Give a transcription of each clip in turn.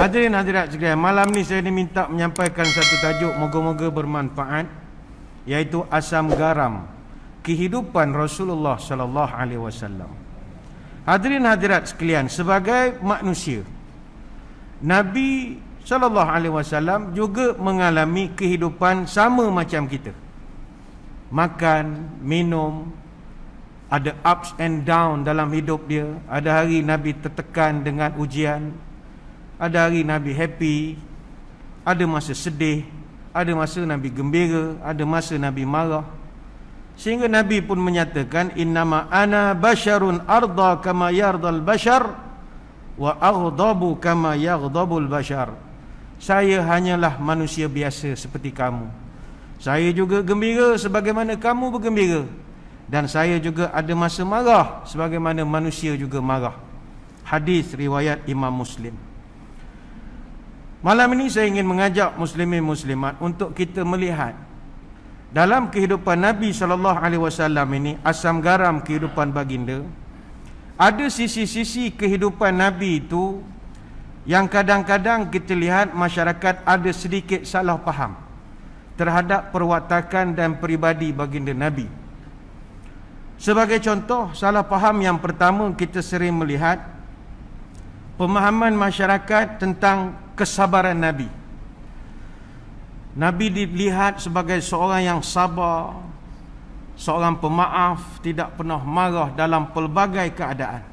Hadirin hadirat sekalian, malam ni saya diminta menyampaikan satu tajuk moga-moga bermanfaat, iaitu asam garam kehidupan Rasulullah sallallahu alaihi wasallam. Hadirin hadirat sekalian, sebagai manusia, Nabi sallallahu alaihi wasallam juga mengalami kehidupan sama macam kita. Makan, minum, ada ups and down dalam hidup dia. Ada hari Nabi tertekan dengan ujian, ada hari Nabi happy, ada masa sedih, ada masa Nabi gembira, ada masa Nabi marah. Sehingga Nabi pun menyatakan, innama ana basyarun arda kama yardal bashar wa aghdabu kama yaghdabul bashar. Saya hanyalah manusia biasa seperti kamu. Saya juga gembira sebagaimana kamu bergembira, dan saya juga ada masa marah sebagaimana manusia juga marah. Hadis riwayat Imam Muslim. Malam ini saya ingin mengajak muslimin muslimat untuk kita melihat dalam kehidupan Nabi sallallahu alaihi wasallam ini, asam garam kehidupan baginda. Ada sisi-sisi kehidupan Nabi itu yang kadang-kadang kita lihat masyarakat ada sedikit salah faham terhadap perwatakan dan peribadi baginda Nabi. Sebagai contoh, salah faham yang pertama, kita sering melihat pemahaman masyarakat tentang kesabaran Nabi. Nabi dilihat sebagai seorang yang sabar, seorang pemaaf, tidak pernah marah dalam pelbagai keadaan.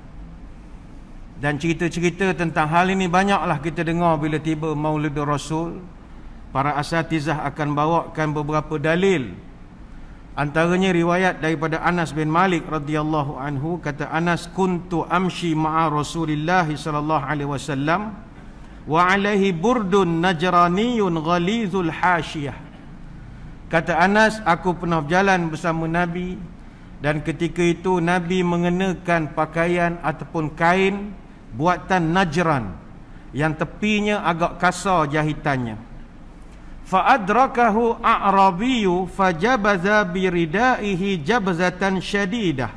Dan cerita-cerita tentang hal ini banyaklah kita dengar bila tiba Maulidur Rasul. Para asatizah akan bawakan beberapa dalil. Antaranya riwayat daripada Anas bin Malik radhiyallahu anhu. Kata Anas, kuntu amshi ma'a Rasulillah sallallahu alaihi wasallam wa alaihi burdun najraniyun ghalizul hasyiyah. Kata Anas, aku pernah berjalan bersama Nabi, dan ketika itu Nabi mengenakan pakaian ataupun kain buatan Najran yang tepinya agak kasar jahitannya. Fa adrakahu a'rabiyyu fajabaza biridaihi jabzatan syadidah.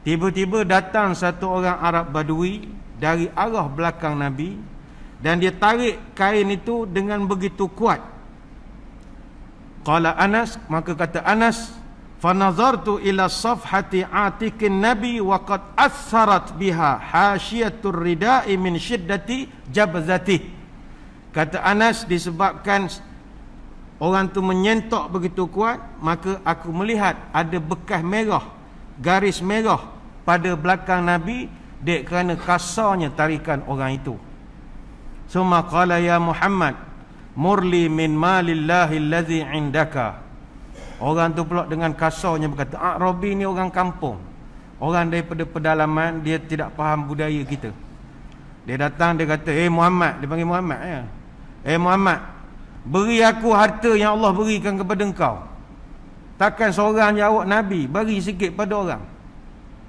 Tiba-tiba datang satu orang Arab Badui dari arah belakang Nabi, dan dia tarik kain itu dengan begitu kuat. Qala Anas, maka kata Anas, fa nazartu ila safhati atikin nabi wa qad assarat biha hasyiatur ridai min syiddati jabzati. Kata Anas, disebabkan orang tu menyentok begitu kuat, maka aku melihat ada bekas merah, garis merah pada belakang Nabi, dek kerana kasarnya tarikan orang itu. Summa qala ya Muhammad murli min malillahi allazi indaka. Orang tu pula dengan kasarnya berkata, Arabi ni orang kampung, orang daripada pedalaman, dia tidak faham budaya kita. Dia datang, dia kata, Muhammad, dia panggil Muhammad ya. Muhammad, beri aku harta yang Allah berikan kepada engkau. Takkan seorang jawab Nabi, bagi sikit pada orang.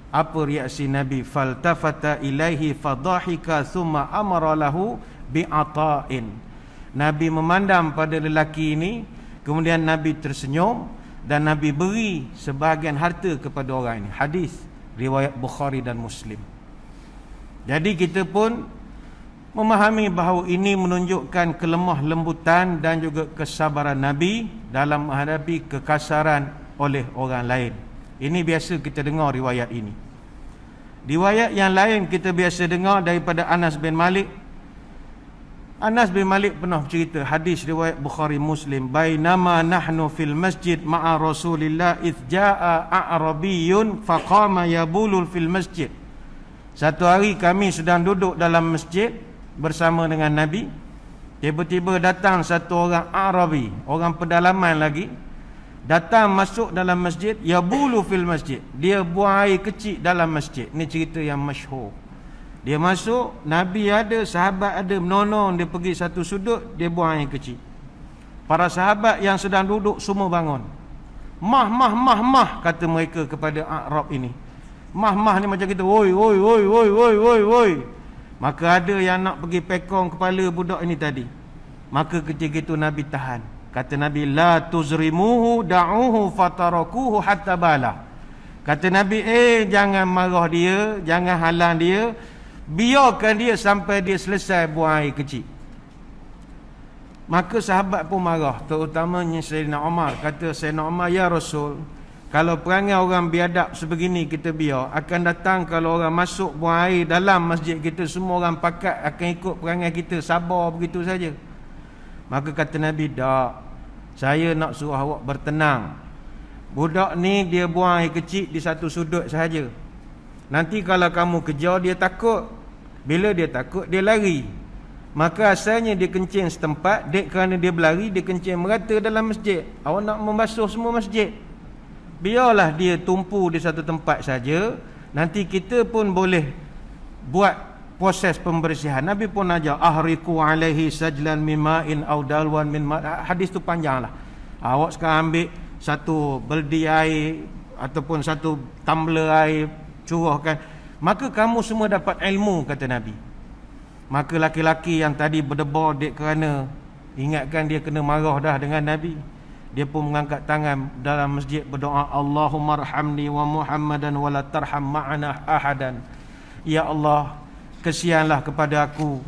Apa reaksi Nabi? Faltafata ilaihi fadhahika thumma amara lahu bi'ata'in. Nabi memandang pada lelaki ini, kemudian Nabi tersenyum, dan Nabi beri sebahagian harta kepada orang ini. Hadis riwayat Bukhari dan Muslim. Jadi kita pun memahami bahawa ini menunjukkan kelemah lembutan dan juga kesabaran Nabi dalam menghadapi kekasaran oleh orang lain. Ini biasa kita dengar riwayat ini. Riwayat yang lain kita biasa dengar daripada Anas bin Malik. Anas bin Malik pernah bercerita, hadis riwayat Bukhari Muslim, bainama nahnu fil masjid ma'a Rasulillah idh ja'a a'rabiyyun faqama yabulul fil masjid. Satu hari kami sedang duduk dalam masjid bersama dengan Nabi. Tiba-tiba datang satu orang Arabi, orang pedalaman lagi, datang masuk dalam masjid, yabulu fil masjid, dia buang air kecil dalam masjid. Ini cerita yang masyhur. Dia masuk, Nabi ada, sahabat ada, menolong dia pergi satu sudut, dia buang air kecil. Para sahabat yang sedang duduk semua bangun. Mah, kata mereka kepada Arab ini. Mah ni macam kita, oi. Maka ada yang nak pergi pekong kepala budak ini tadi. Maka ketika itu Nabi tahan. Kata Nabi, la tuzrimuhu da'uhu fatarakuhu hatta bala. Kata Nabi, jangan marah dia, jangan halang dia, biarkan dia sampai dia selesai buang air kecil. Maka sahabat pun marah, terutamanya Sayyidina Umar. Kata Sayyidina Umar, ya Rasul, kalau perangai orang biadab sebegini kita biar, akan datang kalau orang masuk buang air dalam masjid kita, semua orang pakat akan ikut perangai kita, sabar begitu saja. Maka kata Nabi, tak, saya nak suruh awak bertenang. Budak ni dia buang air kecil di satu sudut sahaja. Nanti kalau kamu kejar, dia takut. Bila dia takut, dia lari. Maka asalnya dia kencing setempat, dek kerana dia berlari, dia kencing merata dalam masjid. Awak nak membasuh semua masjid, biarlah dia tumpu di satu tempat saja. Nanti kita pun boleh buat proses pembersihan. Nabi pun ajar, ahriku alaihi sajlan min ma'in aw dalwan min ma'. Hadis tu panjang lah. Awak sekarang ambil satu beldi air ataupun satu tumbler air, curahkan, maka kamu semua dapat ilmu, kata Nabi. Maka laki-laki yang tadi berdebar dek kerana ingatkan dia kena marah dah dengan Nabi, dia pun mengangkat tangan dalam masjid berdoa, Allahumma arhamni wa Muhammadan wa la tarham ma'ana ahadan. Ya Allah, kesianlah kepada aku,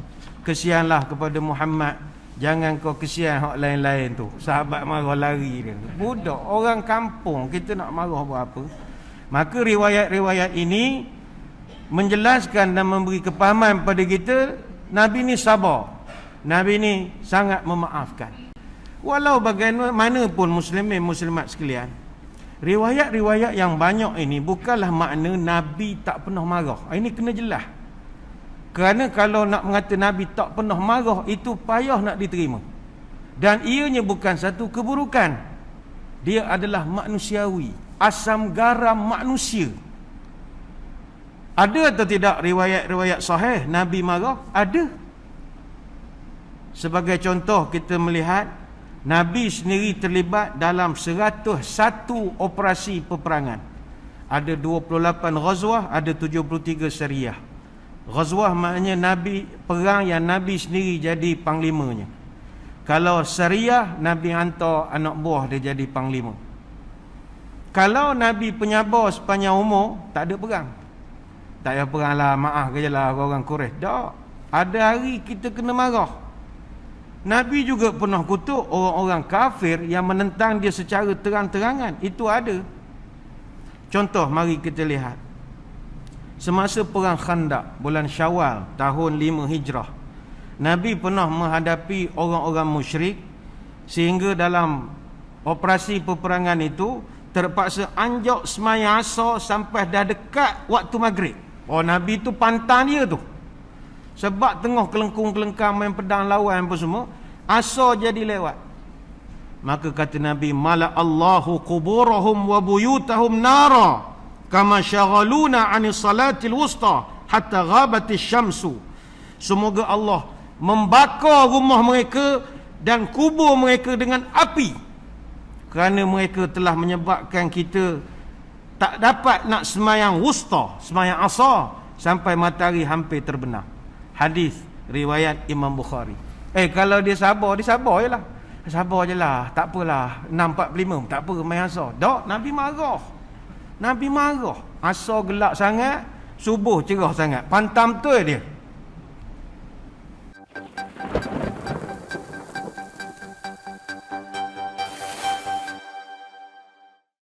kesianlah kepada Muhammad, jangan kau kesian hak lain-lain tu. Sahabat marah lari dia. Budak orang kampung, kita nak marah buat apa? Maka riwayat-riwayat ini menjelaskan dan memberi kepahaman pada kita, Nabi ni sabar, Nabi ni sangat memaafkan. Walau bagaimanapun muslimin muslimat sekalian, riwayat-riwayat yang banyak ini bukanlah makna Nabi tak pernah marah. Ini kena jelas. Kerana kalau nak mengata Nabi tak pernah marah, itu payah nak diterima. Dan ianya bukan satu keburukan. Dia adalah manusiawi, asam garam manusia. Ada atau tidak riwayat-riwayat sahih Nabi marah? Ada. Sebagai contoh, kita melihat Nabi sendiri terlibat dalam 101 operasi peperangan. Ada 28 ghazwah, ada 73 syariah. Ghazwah maknanya Nabi perang yang Nabi sendiri jadi panglimanya. Kalau syariah, Nabi hantar anak buah dia jadi panglima. Kalau Nabi penyabar sepanjang umur, tak ada perang. Tak payah perang lah, maaf je lah orang Quraisy. Tak. Ada hari kita kena marah. Nabi juga pernah kutuk orang-orang kafir yang menentang dia secara terang-terangan. Itu ada. Contoh, mari kita lihat. Semasa perang Khandaq, bulan Syawal, tahun 5 Hijrah, Nabi pernah menghadapi orang-orang musyrik, sehingga dalam operasi peperangan itu terpaksa anjak semayang asar sampai dah dekat waktu maghrib. Oh, Nabi tu pantang dia tu. Sebab tengah kelengkung-kelengkang main pedang lawan apa semua, asar jadi lewat. Maka kata Nabi, mala Allahu quburahum wa buyutahum nara kama syaghaluna 'anis salatil wusta hatta ghabatis syamsu. Semoga Allah membakar rumah mereka dan kubur mereka dengan api, kerana mereka telah menyebabkan kita tak dapat nak semayang wusta, semayang asar, sampai matahari hampir terbenam. Hadis riwayat Imam Bukhari. Kalau dia sabar je lah. Sabar je lah, tak apalah, 6.45 tak apa main asar. Tak, Nabi marah. Nabi marah. Asar gelap sangat, subuh cerah sangat, pantam betul dia.